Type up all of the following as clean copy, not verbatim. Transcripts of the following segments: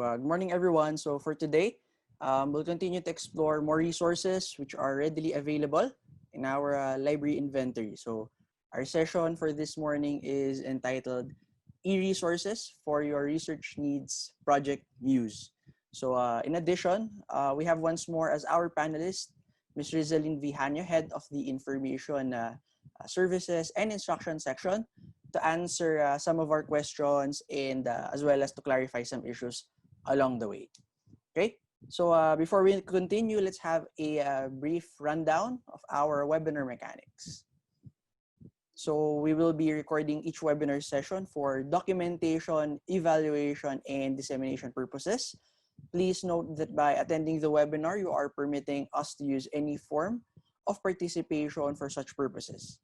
Good morning, everyone. So for today, we'll continue to explore more resources which are readily available in our library inventory. So our session for this morning is entitled eResources for Your Research Needs Project Muse. So in addition, we have once more as our panelist, Ms. Rizalyn Vihanyo, Head of the Information Services and Instruction Section, to answer some of our questions and as well as to clarify some issues along the way. Okay, so before we continue, let's have a brief rundown of our webinar mechanics. So we will be recording each webinar session for documentation, evaluation, and dissemination purposes. Please note that by attending the webinar, you are permitting us to use any form of participation for such purposes.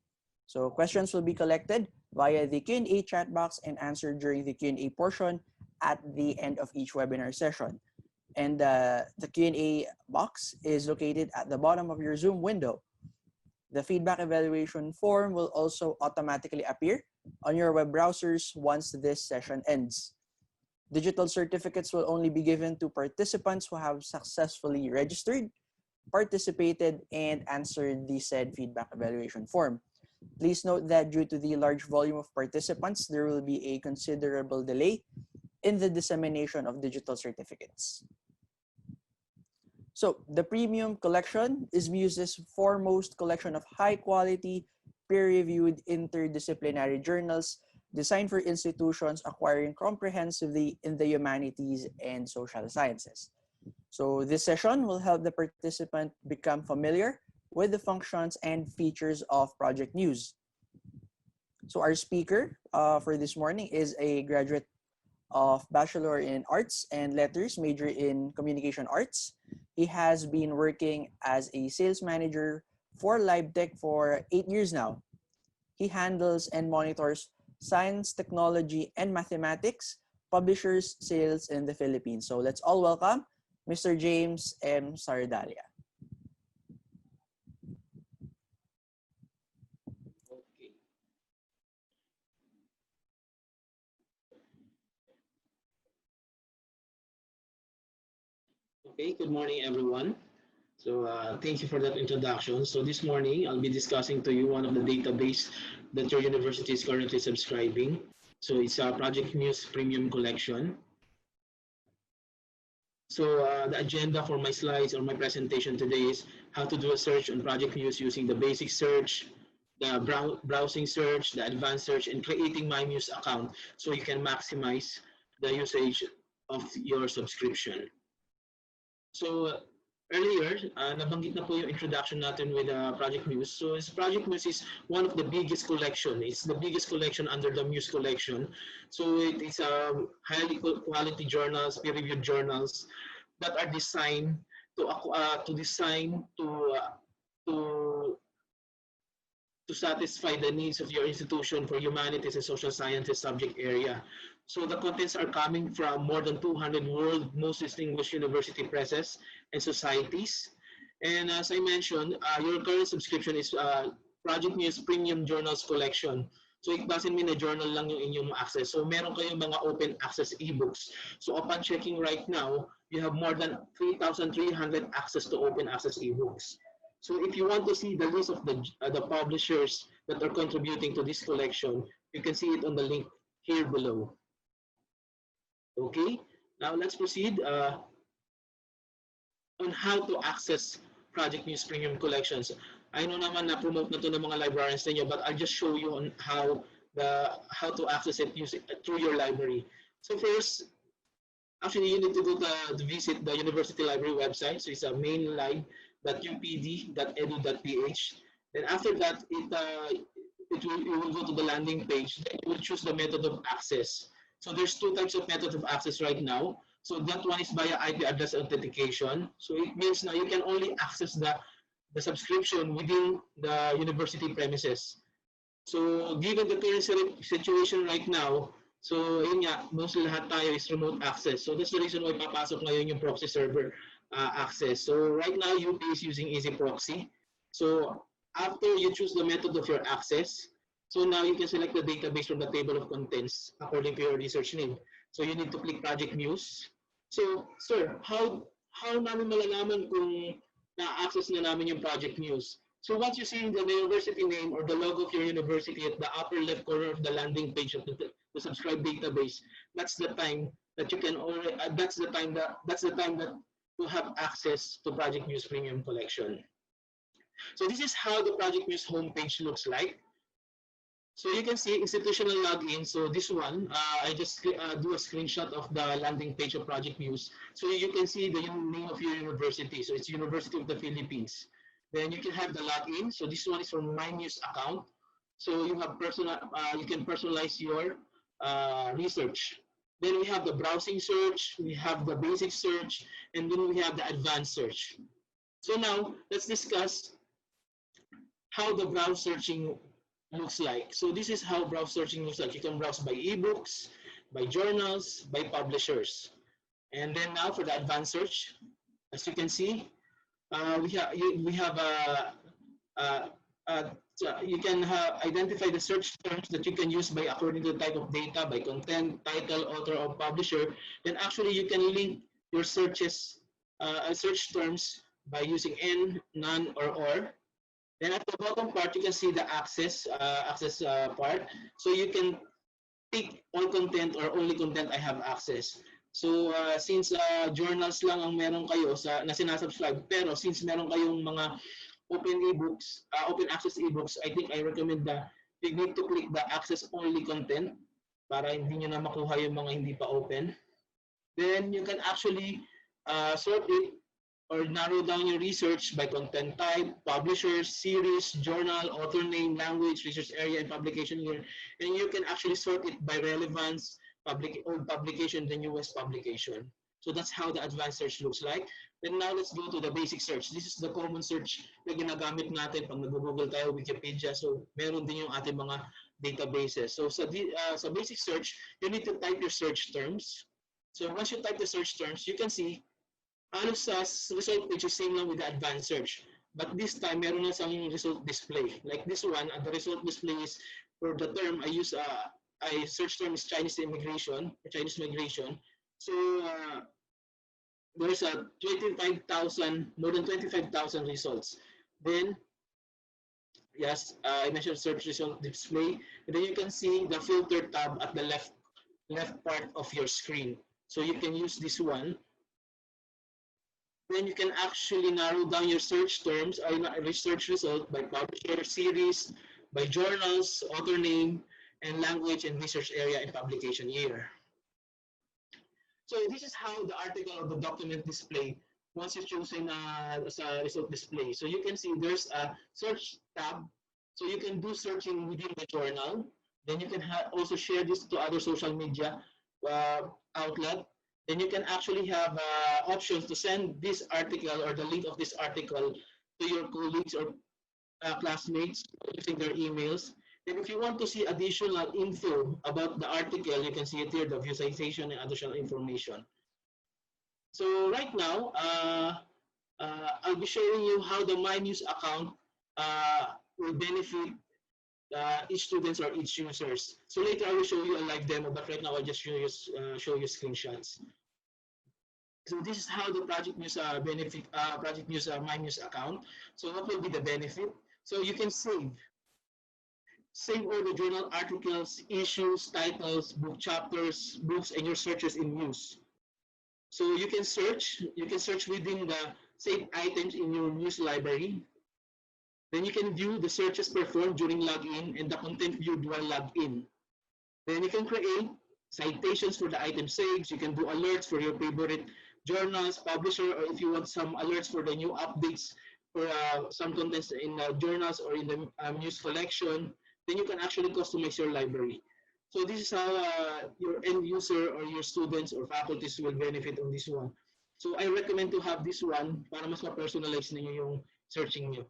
So questions will be collected via the Q&A chat box and answered during the Q&A portion at the end of each webinar session. And the Q&A box is located at the bottom of your Zoom window. The feedback evaluation form will also automatically appear on your web browsers once this session ends. Digital certificates will only be given to participants who have successfully registered, participated, and answered the said feedback evaluation form. Please note that due to the large volume of participants, there will be a considerable delay in the dissemination of digital certificates. So the premium collection is MUSE's foremost collection of high-quality, peer-reviewed interdisciplinary journals designed for institutions acquiring comprehensively in the humanities and social sciences. So this session will help the participant become familiar with the functions and features of ProjectMuse. So our speaker for this morning is a graduate of Bachelor in Arts and Letters, major in Communication Arts. He has been working as a sales manager for LibTech for 8 years now. He handles and monitors science, technology, and mathematics, publishers, sales in the Philippines. So let's all welcome Mr. James M. Sardalla. Okay, good morning, everyone. So thank you for that introduction. So this morning, I'll be discussing to you one of the database that your university is currently subscribing. So it's a ProjectMuse Premium Collection. So the agenda for my slides or my presentation today is how to do a search on ProjectMuse using the basic search, the browsing search, the advanced search, and creating my Muse account so you can maximize the usage of your subscription. So earlier, nabanggit na po yung introduction natin with ProjectMuse. So ProjectMuse is one of the biggest collection. It's the biggest collection under the Muse collection. So it is highly quality journals, peer-reviewed journals that are designed to satisfy the needs of your institution for humanities and social sciences subject area. So the contents are coming from more than 200 world most distinguished university presses and societies. And as I mentioned, your current subscription is ProjectMuse Premium Journals Collection. So it doesn't mean na journal lang yung inyong access. So meron kayong mga open access ebooks. So upon checking right now, you have more than 3,300 access to open access ebooks. So if you want to see the list of the publishers that are contributing to this collection, you can see it on the link here below. Okay, now let's proceed on how to access ProjectMuse Premium Collections. I know naman na promote na to ng mga librarians ninyo, but I'll just show you on how to access it through your library. So first, actually you need to go to visit the university library website. So it's a mainlive.upd.edu.ph. Then after that, you will go to the landing page. Then you will choose the method of access. So there's two types of methods of access right now. So that one is via IP address authentication. So it means now you can only access the subscription within the university premises. So given the current situation right now, so yun nga, mostly lahat tayo is remote access. So that's the reason why papasok ngayon yung proxy server access. So right now, UP is using Easy Proxy. So after you choose the method of your access, so now you can select the database from the table of contents according to your research need. So you need to click ProjectMuse. So, sir, how namin malalaman kung na-access na namin yung Project Muse? So once you see the university name or the logo of your university at the upper left corner of the landing page of the subscribe database, that's the time that you can already that's the time that you have access to Project Muse Premium Collection. So this is how the Project Muse homepage looks like. So you can see institutional login. So this one, I just do a screenshot of the landing page of Project Muse. So you can see the name of your university. So it's University of the Philippines. Then you can have the login. So this one is from my Muse account. So you have you can personalize your research. Then we have the browsing search, we have the basic search, and then we have the advanced search. So now let's discuss how the browse searching looks like. So this is how browse searching looks like. You can browse by ebooks, by journals, by publishers. And then now for the advanced search, as you can see, we have you can identify the search terms that you can use by according to the type of data, by content, title, author, or publisher. Then actually you can link your searches, search terms by using n, none, or. Then at the bottom part, you can see the access part. So you can pick all content or only content I have access. So since journals lang ang meron kayo na sinasubscribe, pero since meron kayong mga open ebooks, open access ebooks, I think I recommend you need to click the access only content para hindi nyo na makuha yung mga hindi pa open. Then you can actually sort it or narrow down your research by content type, publishers, series, journal, author name, language, research area, and publication year. And you can actually sort it by relevance, old publication, the newest publication. So that's how the advanced search looks like. Then now let's go to the basic search. This is the common search na ginagamit natin pag nag-google tayo, Wikipedia. So meron din yung ating mga databases. So sa basic search, you need to type your search terms. So once you type the search terms, you can see halos sa result page is same lang with the advanced search. But this time, meron na siyang result display. Like this one, the result display is for the term I use, I search term is Chinese immigration, or Chinese migration. So there's a 25,000, more than 25,000 results. Then, yes, I mentioned search result display. And then you can see the filter tab at the left part of your screen. So you can use this one. Then you can actually narrow down your search terms or research result by publisher, series, by journals, author name, and language and research area and publication year. So this is how the article or the document display once you're choosing as a result display. So you can see there's a search tab. So you can do searching within the journal. Then you can also share this to other social media outlet. Then you can actually have options to send this article or the link of this article to your colleagues or classmates using their emails. And if you want to see additional info about the article, you can see it here, the view citation and additional information. So right now, I'll be showing you how the MyMuse account will benefit each students or each users. So later I will show you a live demo, but right now I'll just show you screenshots. So this is how the ProjectMuse ProjectMuse MyMuse account. So what will be the benefit? So you can save all the journal articles, issues, titles, book chapters, books, and your searches in Muse. So you can search within the saved items in your Muse library. Then you can view the searches performed during login and the content viewed while logged in. Then you can create citations for the item saved. You can do alerts for your favorite journals, publisher, or if you want some alerts for the new updates for some contents in journals or in the Muse collection, then you can actually customize your library. So this is how your end user or your students or faculties will benefit on this one. So I recommend to have this one para mas ma-personalize ninyo yung searching nyo.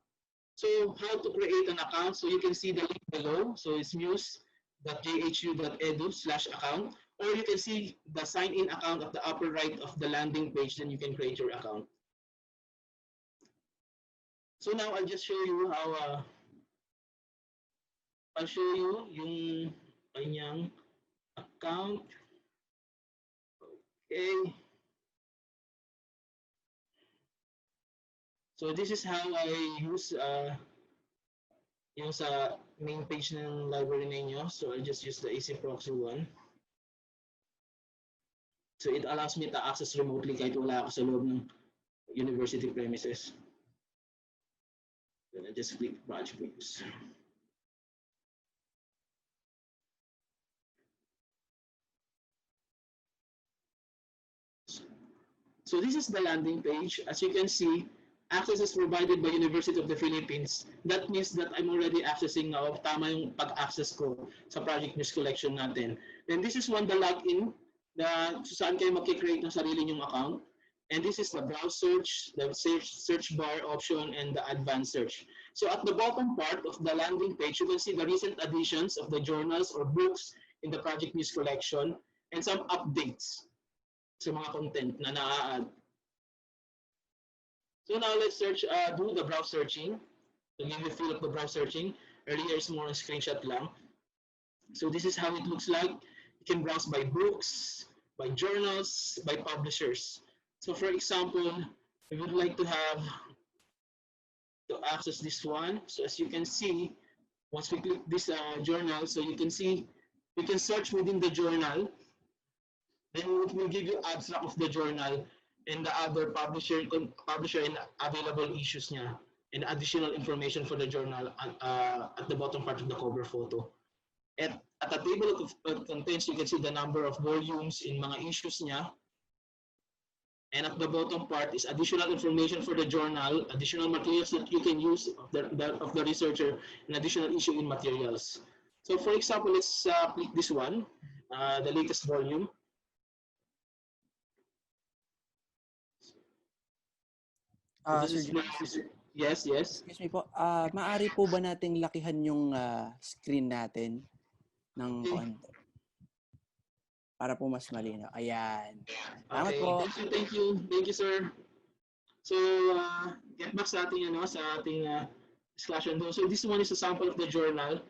So how to create an account? So you can see the link below. So it's muse.jhu.edu/account, or you can see the sign-in account at the upper right of the landing page. Then you can create your account. So now I'll just show you how. I'll show you yung kanyang account. Okay. So this is how I use yung sa main page ng library ninyo. So I just use the AC proxy one. So it allows me to access remotely kahit wala ako sa loob ng university premises. Then I just click ProjectMuse. So this is the landing page. As you can see, access is provided by University of the Philippines. That means that I'm already accessing now. Tama yung pag-access ko sa ProjectMuse collection natin. And this is one the login na saan kayo mag-create ng sarili nyong account. And this is the browse search, the search bar option, and the advanced search. So at the bottom part of the landing page, you can see the recent additions of the journals or books in the ProjectMuse collection and some updates sa mga content na na-add. So now let's search, do the browse searching. To give you a feel of the browse searching. Earlier is more a screenshot lang. So this is how it looks like. You can browse by books, by journals, by publishers. So for example, we would like to have to access this one. So as you can see, once we click this journal, so you can see, you can search within the journal. Then it will give you abstract of the journal and the other publisher and available issues niya and additional information for the journal at the bottom part of the cover photo. At the table of contents, you can see the number of volumes in mga issues niya. And at the bottom part is additional information for the journal, additional materials that you can use of the researcher, and additional issue in materials. So for example, let's click this one, the latest volume. Yes. Excuse me po. Maaari po ba nating lakihan yung screen natin ng konti? Para po mas malinaw. Ayan. Salamat Okay. po. Thank you, sir. So, get back sa ating discussion. So this one is a sample of the journal.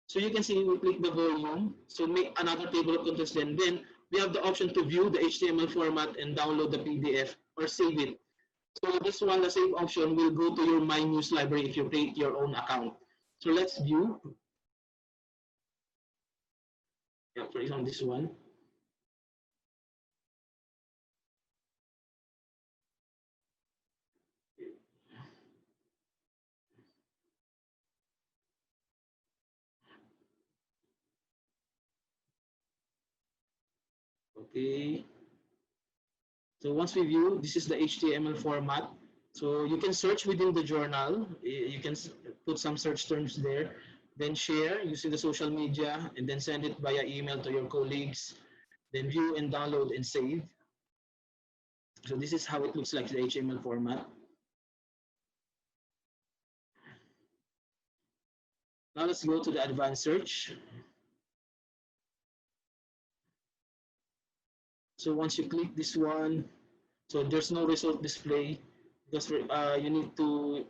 So you can see we click the volume. So make another table of contents then. Then we have the option to view the HTML format and download the PDF or save it. So this one, the save option, will go to your MUSE library if you create your own account. So let's view. Yeah, for example, this one. Okay. So once we view, this is the HTML format. So you can search within the journal. You can put some search terms there, then share using the social media, and then send it via email to your colleagues, then view and download and save. So this is how it looks like, the HTML format. Now let's go to the advanced search. So once you click this one, so there's no result display because you need to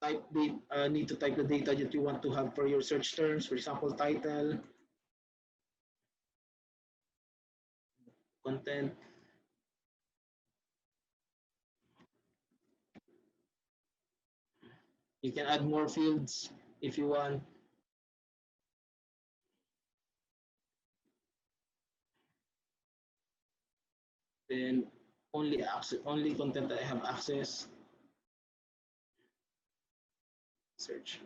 type the data that you want to have for your search terms. For example, title, content. You can add more fields if you want. Then only content that I have access. Search.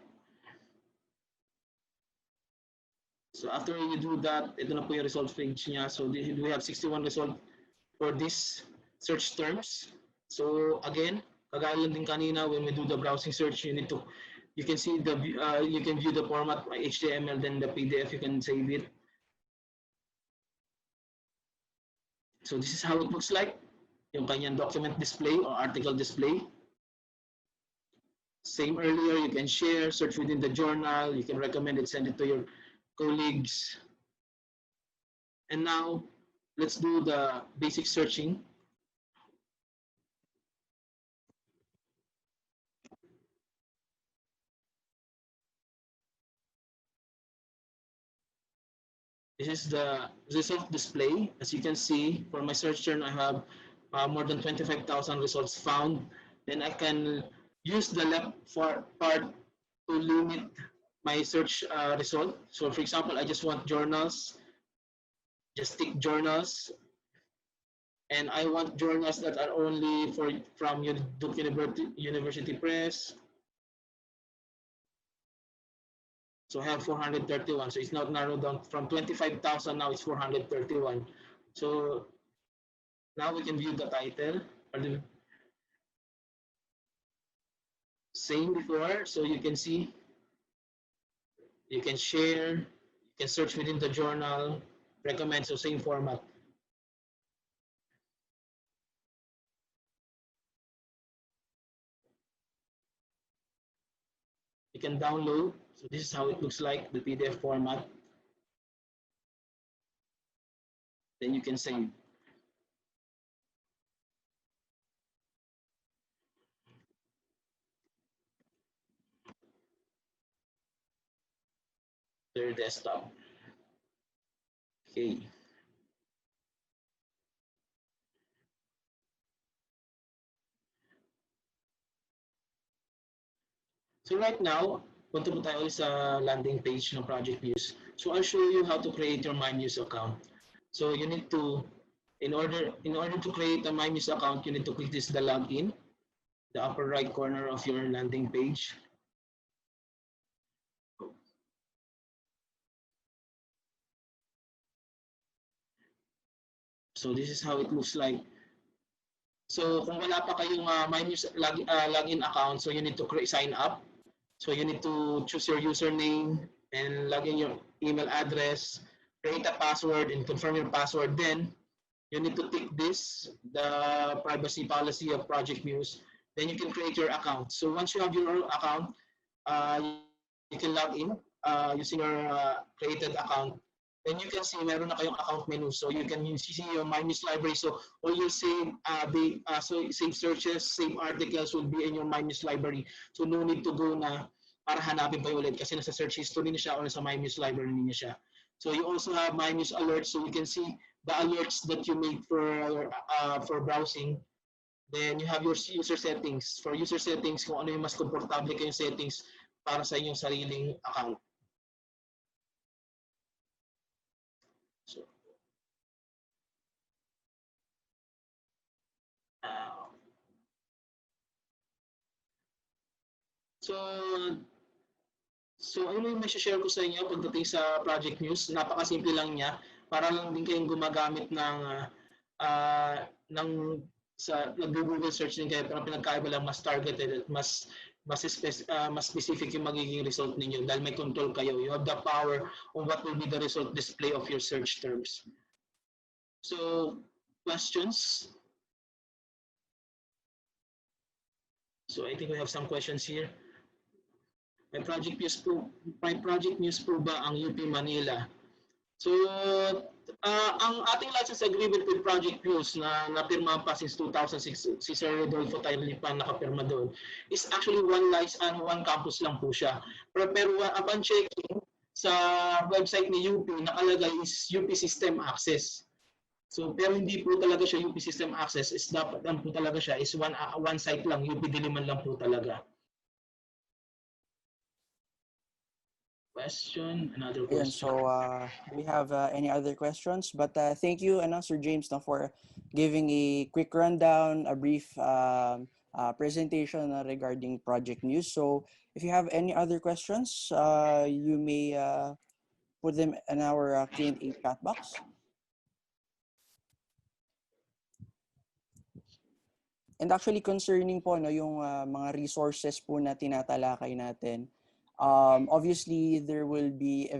So after you do that, ito na po yung results page niya. So we have 61 results for this search terms. So again, kagaya lang din kanina when we do the browsing search, you can see you can view the format by HTML, then the PDF you can save it. So this is how it looks like, yung kanyang document display or article display. Same earlier, you can share, search within the journal, you can recommend it, send it to your colleagues. And now, let's do the basic searching. This is the result display. As you can see, for my search term, I have more than 25,000 results found. Then I can use the left part to limit my search result. So for example, I just want journals, just tick journals, and I want journals that are only from Duke University Press. So I have 431. So it's not narrowed down from 25,000. Now it's 431. So now we can view the title. Same before. So you can see, you can share, you can search within the journal, recommend, so same format. You can download. So this is how it looks like, the PDF format. Then you can save. Their desktop. Okay. So right now, punta po tayo sa landing page ng ProjectMuse. So I'll show you how to create your MyMuse account. So you need to, in order to create a MyMuse account, you need to click this, the login, the upper right corner of your landing page. So this is how it looks like. So kung wala pa kayong MyMuse login account, so you need to sign up. So you need to choose your username and log in your email address, create a password and confirm your password. Then you need to tick this, the privacy policy of ProjectMuse. Then you can create your account. So once you have your account, you can log in using your created account. Then you can see meron na kayong account menu. So you can see your MyMuse library. So all your save searches, save articles will be in your MyMuse library. So no need to go na para hanapin pa ulit kasi nasa search history niya siya o nasa MyMuse library niya siya. So you also have MyMuse alerts. So you can see the alerts that you made for browsing. Then you have your user settings. For user settings, kung ano yung mas komportable kayong settings para sa inyong sariling account. So, so, so ano yung share ko sa inyo pagdating sa ProjectMuse? Napakasimple lang niya. Para lang din kayong gumagamit ng sa nag-Google search din kayo, pero pinagkaiba lang mas targeted at mas specific yung magiging result ninyo dahil may control kayo. You have the power on what will be the result display of your search terms. So, questions? So I think we have some questions here. May ProjectMuse po ba ang UP Manila? So, ang ating license agreement with ProjectMuse na napirma pa since 2006, si Sir Rodolfo Tailipan nakapirma doon, is actually one campus lang po siya. Pero upon checking sa website ni UP, nakalagay is UP System Access. So, pero hindi po talaga siya UP System Access, is dapat lang po talaga siya is one site lang, UP Diliman lang po talaga. Another question. So do we have any other questions? But thank you, Sir James, for giving a quick rundown, a brief presentation regarding ProjectMuse. So if you have any other questions, you may put them in our Q&A chat box. And actually concerning po yung mga resources po na tinatalakay natin, obviously there will be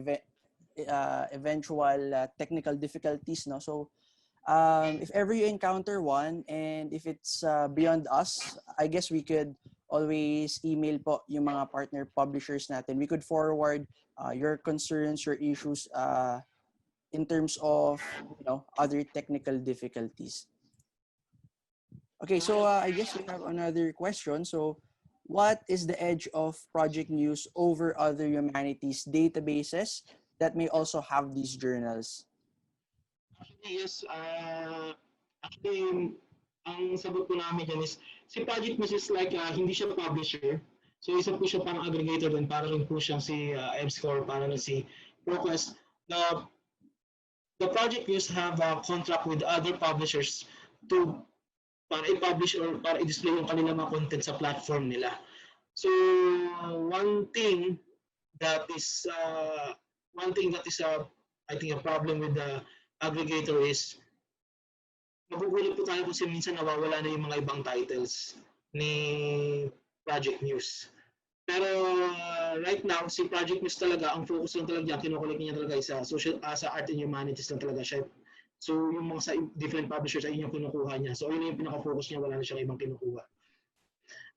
eventual technical difficulties, no? So if ever you encounter one and if it's beyond us, I guess we could always email po yung mga partner publishers natin. We could forward your concerns, your issues in terms of other technical difficulties. Okay, so I guess we have another question. So what is the edge of ProjectMuse over other humanities databases that may also have these journals? Actually, yes. Actually, ang sagot po namin dyan is, si ProjectMuse is like, hindi siya publisher. So isa po siya parang aggregator din, para rin po siyang si EBSCO, para rin si ProQuest. The ProjectMuse have a contract with other publishers to para i-publish or para i-display yung kanilang mga content sa platform nila. So one thing that is I think a problem with the aggregator is magugulat po tayo kasi minsan nawawala na yung mga ibang titles ni ProjectMuse. Pero right now, si ProjectMuse talaga, ang focus lang talaga, kinukulik niya talaga sa sa art and humanities lang talaga siya. So yung mga sa different publishers ay yung kinukuha niya. So yun yung pinaka-focus niya, wala na siyang ibang kinukuha.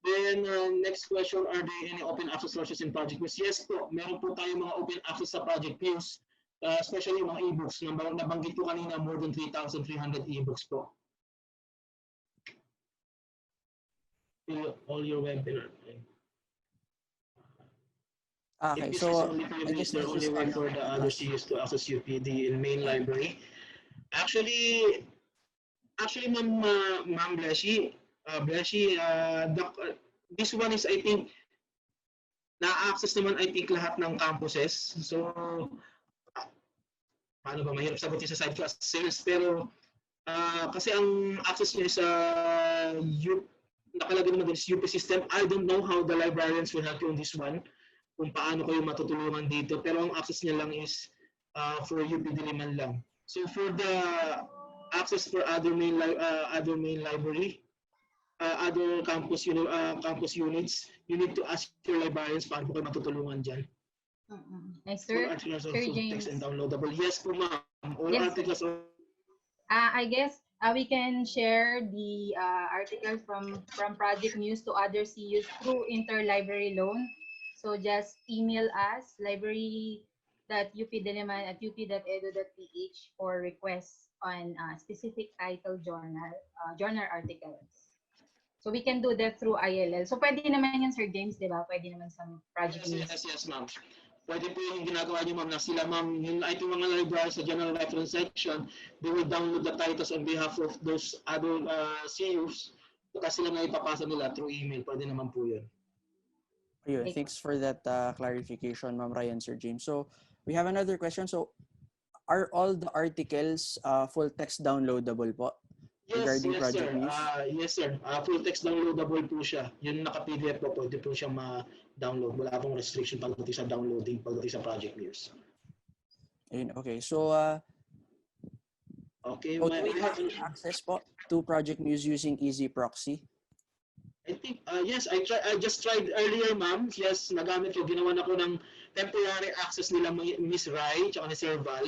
Then next question, are there any open access sources in ProjectMuse? Yes po, meron po tayo mga open access sa ProjectMuse, especially yung mga e-books. Nabanggit po kanina, more than 3,300 e-books po. All your webinar. Okay, so I guess the only way for the other CUs to access UPD in main library. Actually, Ma'am Bleshi, this one is, I think, na-access naman, I think, lahat ng campuses. So, paano ba, mahirap sagutin sa side class sales, pero kasi ang access niya sa nakalagay naman din sa UP system. I don't know how the librarians will help you on this one, kung paano kayo matutulungan dito, pero ang access niya lang is for UP Diliman lang. So for the access for other main library, other campus units, you need to ask your librarians paano kayo matutulungan dyan. Yes, sir. Sir James. Text and downloadable. Yes po, ma'am. All yes, articles are... I guess we can share the articles from ProjectMuse to other CUs through interlibrary loan. So just email us library.updiliman@up.edu.ph for requests on specific title journal articles. So we can do that through ILL. So pwede naman yan, Sir James, di ba? Pwede naman sa ProjectMuse. Yes, ma'am. Pwede po yung ginagawa niyo, ma'am, na sila, ma'am, yung mga libraries sa general reference section, they will download the titles on behalf of those other CUs, kasi sila na ipapasa nila through email. Pwede naman po yun. Ayun, thanks for that clarification, Ma'am Ryan, Sir James. So we have another question. So are all the articles full text downloadable po? Regarding ProjectMuse? Yes, sir. Full text downloadable po siya. Yung naka-PDF po, pwede po siya ma-download. Wala pong restriction pagdating sa downloading, pagdating sa ProjectMuse. Ayun, okay. So, okay, do we have access po to ProjectMuse using Easy Proxy? I think, yes, I just tried earlier, ma'am. Yes, nagamit ko, ginawa na ko ng temporary access nila Miss Rai, tsaka ni Sir Val.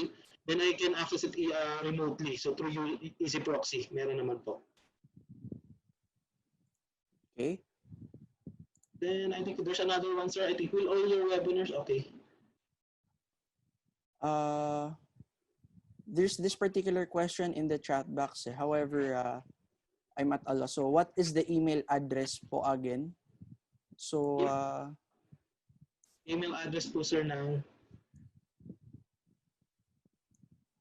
Then I can access it remotely. So through Easy Proxy, meron naman po. Okay. Then I think there's another one, sir. I think will all your webinars, okay. There's this particular question in the chat box. However, I'm at a loss. So what is the email address po again? So email address po, sir, now.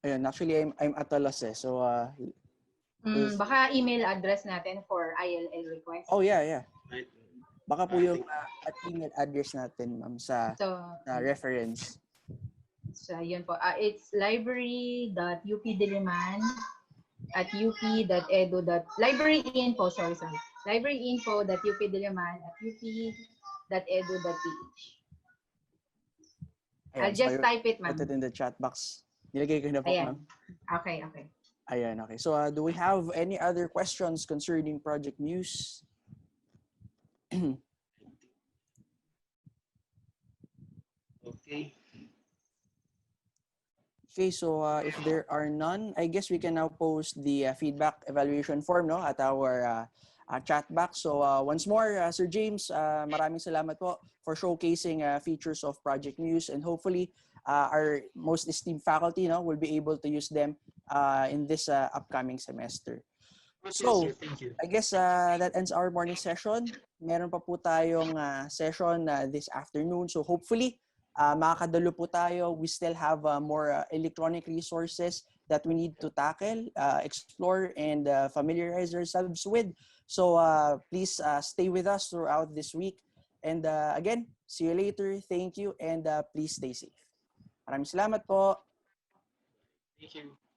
Ayun, actually I'm at a loss eh. So baka email address natin for ILL request. Oh yeah. Right. Baka po yung at email address natin, ma'am, sa reference. So yun po. It's library.updiliman@up.edu. libraryinfo.updiliman@up.edu.ph. I'll just type it, ma'am. Put it in the chat box. Nilagay ko na po, ma'am. Okay. Ayan, okay. So do we have any other questions concerning ProjectMuse? Okay. Okay, so if there are none, I guess we can now post the feedback evaluation form at our chat box. So once more, Sir James, maraming salamat po for showcasing features of ProjectMuse, and hopefully our most esteemed faculty will be able to use them in this upcoming semester. So, yes, thank you. I guess that ends our morning session. Meron pa po tayong session this afternoon. So hopefully, makakadalo po tayo. We still have more electronic resources that we need to tackle, explore, and familiarize ourselves with. So please stay with us throughout this week. And again, see you later. Thank you, and please stay safe. Maraming salamat po. Thank you.